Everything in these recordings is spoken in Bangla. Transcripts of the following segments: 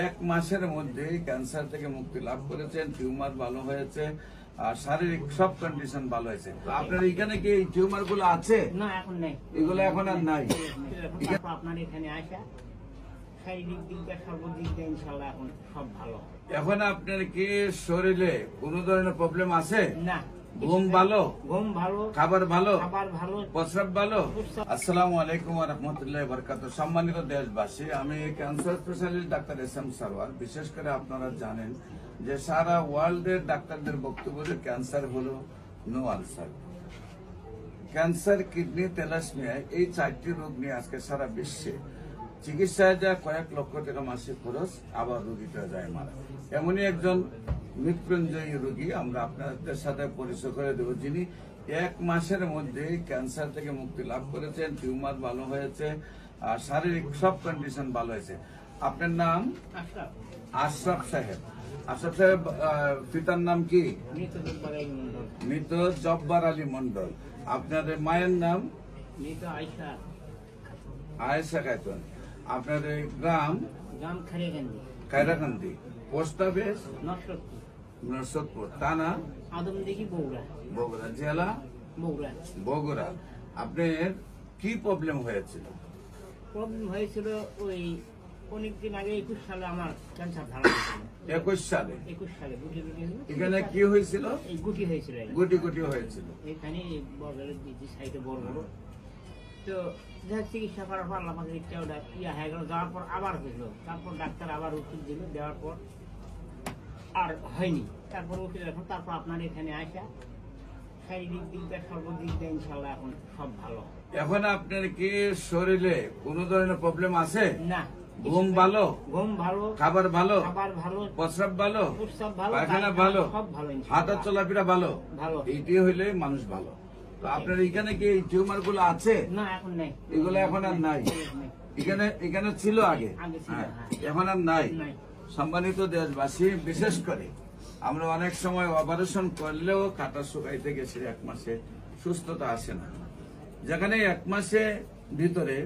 এক মাসের মধ্যে ক্যান্সার থেকে মুক্তি লাভ করেছেন, টিউমার ভালো হয়েছে, আর শারীরিক সব কন্ডিশন ভালো হয়েছে। আপনার এখানে কি এই টিউমার গুলো আছে? না, এখন নেই, এগুলো এখন আর নাই। আপনার এখানে আসা শারীরিক দিক দিয়ে সর্বদিক দিয়ে ইনশাল্লাহ এখন সব ভালো। এখন আপনার কি শরীরে কোন ধরনের প্রবলেম আছে? না, ঘুম ভালো, খাবার ভালো, প্রস্রাব ভালো। আসসালামু আলাইকুম ওয়া রাহমাতুল্লাহি ওয়া বারাকাতুহু। সম্মানিত দেশবাসী, আমি cancer specialist doctor SM. Sarwar. বিশেষ করে আপনারা জানেন যে সারা ওয়ার্ল্ডের ডাক্তারদের বক্তব্য যে ক্যান্সার হলো no answer. Cancer, kidney, thalassemia এই 4টি রোগ নিয়ে আজকে সারা বিশ্বে চিকিৎসায় যা কয়েক লক্ষ টাকা মাসিক খরচ, আবার রোগীটা যায় মারা। এমনই একজন মৃত্যুঞ্জয়ী রোগী আমরা আপনাদের সাথে পরিচয় করে দেব, যিনি এক মাসের মধ্যে ক্যান্সার থেকে মুক্তি লাভ করেছেন, টিউমার ভালো হয়েছে, আর শারীরিক সব কন্ডিশন ভালো হয়েছে। আপনার নাম? আশরাফ সাহেব। আশরাফ সাহেব, পিতার নাম কি? মৃত জব্বার আলী মন্ডল। আপনার মায়ের নাম? আয়েশা খাতুন। আপনার গ্রাম? খায়রাকান্দি। Post office? নরসদপুর। থানা? বগুড়া। জেলা? বগুড়া। আপনার কি প্রবলেম হয়েছিল? ওই অনেকদিন আগে 21 সালে আমার ক্যান্সার ধরা পড়েছিল। 21 সালে? এখানে কি হয়েছিল? গুটি হয়েছিল। গুটি হয়েছিল এখানে সাইডে বড় বড়। তো যার চিকিৎসা করার পর আল্লাহ পাকের ইচ্ছা ওটা হয়ে গেল। যাওয়ার পর আবার হয়েছিল। তারপর ডাক্তার আবার ওষুধ দিল, দেওয়ার পর আর হয়নি। তারপর ওষুধ এখন তারপর আপনার এখানে আসা শারীরিক দিক দিয়ে সর্বদিক দিয়ে ইনশাল্লাহ এখন সব ভালো। এখন আপনার কি শরীরে কোন ধরনের প্রবলেম আছে? না। ঘুম ভালো, খাবার ভালো, প্রস্রাব ভালো, পায়খানা ভালো, সব ভালো, হাঁটা চলাফেরা ভালো। এইটি হইলে মানুষ ভালো। তো আপনার এখানে কি এই টিউমার গুলো আছে? না, এখন নেই। এগুলো এখন আর নাই। এখানে ছিল আগে, এখন আর নাই। সম্মানিত দেশবাসী, বিশেষ করে আমরা অনেক সময় অপারেশন করলেও কাটা শুকাইতে গেছে, 1 মাসে সুস্থতা আসে না। যেখানে 1 মাসে ভিতরে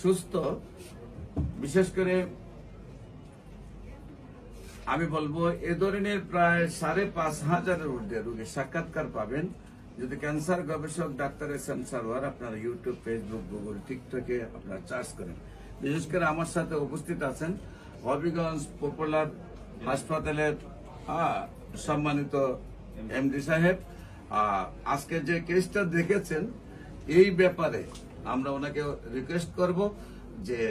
সুস্থ, বিশেষ করে আমি বলবো এ ধরনের প্রায় 5,500-এর ঊর্ধ্বে রোগী সাক্ষাৎকার পাবেন যদি ক্যান্সার গবেষক ডাক্তার এস.এম. সারওয়ার আপনার ইউটিউব, ফেসবুক, গুগল, টিকটকে আপনারা চার্জ করেন। বিশেষ করে আমার সাথে উপস্থিত আছেন হবিগঞ্জ পপুলার হাসপাতালের সম্মানিত এমডি সাহেব। আজকে যে কেসটা দেখেছেন, এই ব্যাপারে আমরা ওনাকে রিকোয়েস্ট করব যে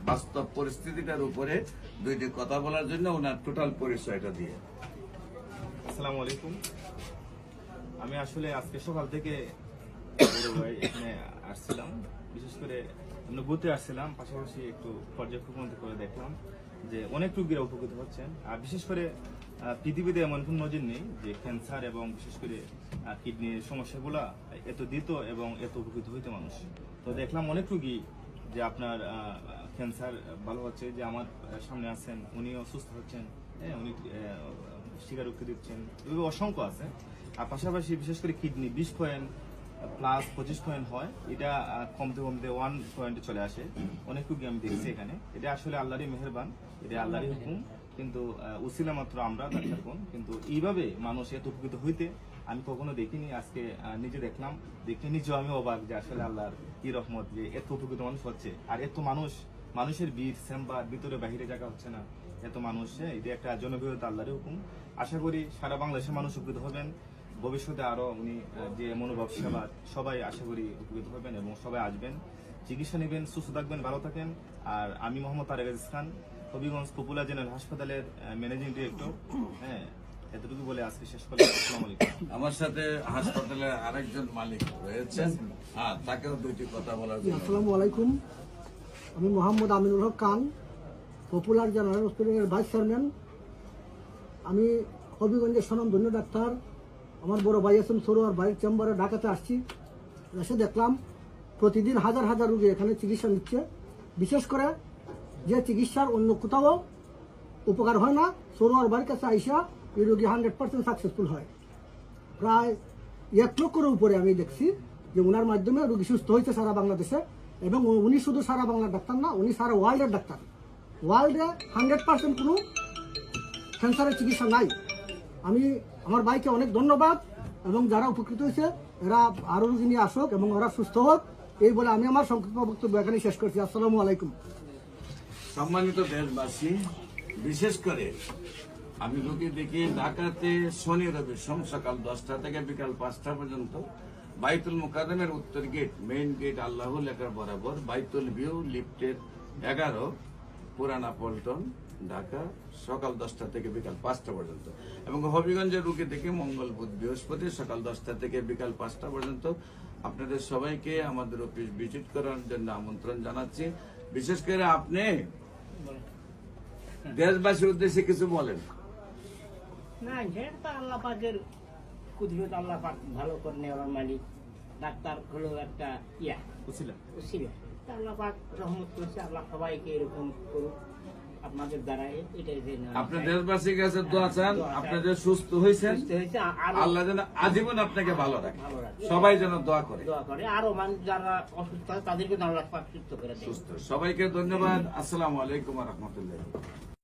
বাস্তব পরিস্থিতিটার উপরে 2টি কথা বলার জন্য ওনার টোটাল পরিচয়টা দিয়ে। আসসালামু আলাইকুম। আমি আসলে আজকে সকাল থেকে এখানে আসছিলাম, বিশেষ করে আমরা ঘুরতে আসছিলাম, পাশাপাশি একটু পর্যবেক্ষণ করে দেখলাম যে অনেক রোগীরা উপকৃত হচ্ছেন। আর বিশেষ করে পৃথিবীতে এমন কোন নজির নেই যে ক্যান্সার এবং বিশেষ করে কিডনির সমস্যাগুলা এত দিত এবং এত উপকৃত হইতো মানুষ। তো দেখলাম অনেক রোগী যে আপনার ক্যান্সার ভালো হচ্ছে, যে আমার সামনে আছেন উনিও সুস্থ হচ্ছেন, উনি স্বীকারোক্তি দিচ্ছেন, এভাবে অসংখ্য আছে। আর পাশাপাশি বিশেষ করে কিডনি 20 পয়েন্ট প্লাস 25 পয়েন্ট হয়, এটা কমতে কমতে 1 পয়েন্টে চলে আসে। অনেক রোগী আমি দেখছি এখানে। এটা আসলে আল্লাহরই মেহেরবান, এটা আল্লাহরই হুকুম। কিন্তু উসিলা মাত্র আমরা ডাক্তার কোন, কিন্তু এইভাবে মানুষ এত উপকৃত হইতে আমি কখনো দেখিনি। আজকে নিজে দেখলাম, দেখে নিজেও আমি অবাক যে আসলে আল্লাহর কি রহমত যে এত উপকৃত মানুষ হচ্ছে। আর এত মানুষের ভিড়, চেম্বার, ভিতরে বাহিরে জায়গা হচ্ছে না, এত মানুষ। এটা একটা জনপ্রিয়তা, আল্লাহরই হুকুম। আশা করি সারা বাংলাদেশের মানুষ উপকৃত হবেন। ভবিষ্যতে আরো উনি যে মনোভাব সেবা, সবাই আশা করি উপকৃত হবেন এবং সবাই আসবেন, চিকিৎসা নেবেন, সুস্থ থাকবেন, ভালো থাকেন। আর আমি মোহাম্মদ তারেক আজিজ খান, হবিগঞ্জ পপুলার জেনারেল হাসপাতালের ম্যানেজিং ডিরেক্টর। এতটুকু বলে আজকে শেষ করলাম। আসসালামু আলাইকুম। আমার সাথে হাসপাতালের আরেকজন মালিক রয়েছেন, তাকেও 2টি কথা বলার জন্য। আসসালামু আলাইকুম। আমি মোহাম্মদ আমিনুল হক খান, পপুলার জেনারেল হসপিটালের ভাইস চেয়ারম্যান। আমি হবিগঞ্জের স্বনামধন্য ডাক্তার। আমার বড় ভাই এস.এম. সারওয়ার ভাইয়ের চেম্বারে ঢাকাতে আসছি। এসে দেখলাম প্রতিদিন হাজার হাজার রোগী এখানে চিকিৎসা নিচ্ছে। বিশেষ করে যে চিকিৎসার অন্য কোথাও উপকার হয় না, সারওয়ার ভাইয়ের কাছে আইসা এই রোগী 100% সাকসেসফুল হয়। প্রায় 1 লক্ষের উপরে আমি দেখছি যে ওনার মাধ্যমে রোগী সুস্থ হয়েছে সারা বাংলাদেশে। এবং উনি শুধু সারা বাংলার ডাক্তার না, উনি সারা ওয়ার্ল্ডের ডাক্তার। ওয়ার্ল্ডে 100% কোনো ক্যান্সারের চিকিৎসা নাই। আমি আমার ভাইকে অনেক ধন্যবাদ, এবং যারা উপকৃত হয়েছে এরা আরও রোগী নিয়ে আসুক এবং ওরা সুস্থ হোক, এই বলে আমি আমার সংক্ষিপ্ত বক্তব্য এখানে শেষ করছি। আসসালামু আলাইকুম। সম্মানিত দেশবাসী, বিশেষ করে আমি রোগী দেখি ঢাকাতে শনি রবি সোম সকাল 10টা থেকে বিকাল 5টা পর্যন্ত বাইতুল মুকাদ্দামের উত্তর গেট, মেইন গেট আল্লাহ লেখার বরাবর, বাইতুল ভিউ লিফটের 11, পুরানা পল্টন, ঢাকা, সকাল 10টা থেকে বিকাল 5টা পর্যন্ত। এবং হবিগঞ্জের রোগী দেখি মঙ্গল বুধ বৃহস্পতি সকাল 10টা থেকে বিকাল 5টা পর্যন্ত। আপনাদের সবাইকে আমাদের অফিস ভিজিট করার জন্য আমন্ত্রণ জানাচ্ছি। বিশেষ করে আপনি দেশবাসীর উদ্দেশ্যে কিছু বলেন। না, সেটা তো আল্লাহ পাকের কুদরত, আল্লাহ পাক ভালো করে নেওয়ার মালিক। ডাক্তার হলো একটা বুঝছিলেন? ছিল, তা আল্লাহ পাক রহমত করছে। আল্লাহ সবাইকে এরকম করুক আপনাদের দ্বারা। এটাই যে আপনি দেশবাসীর কাছে দোয়া চান, আপনি যে সুস্থ হয়েছেন, আরো আল্লাহ যেন আজীবন আপনাকে ভালো রাখে, ভালো রাখে। সবাই যেন দোয়া করে। দোয়া করে আরো মানুষ যারা অসুস্থ হয় তাদেরকে আল্লাহ পাক সুস্থ করে দেয়। সুস্থ সবাইকে ধন্যবাদ। আসসালামু আলাইকুম ওয়া রাহমাতুল্লাহ।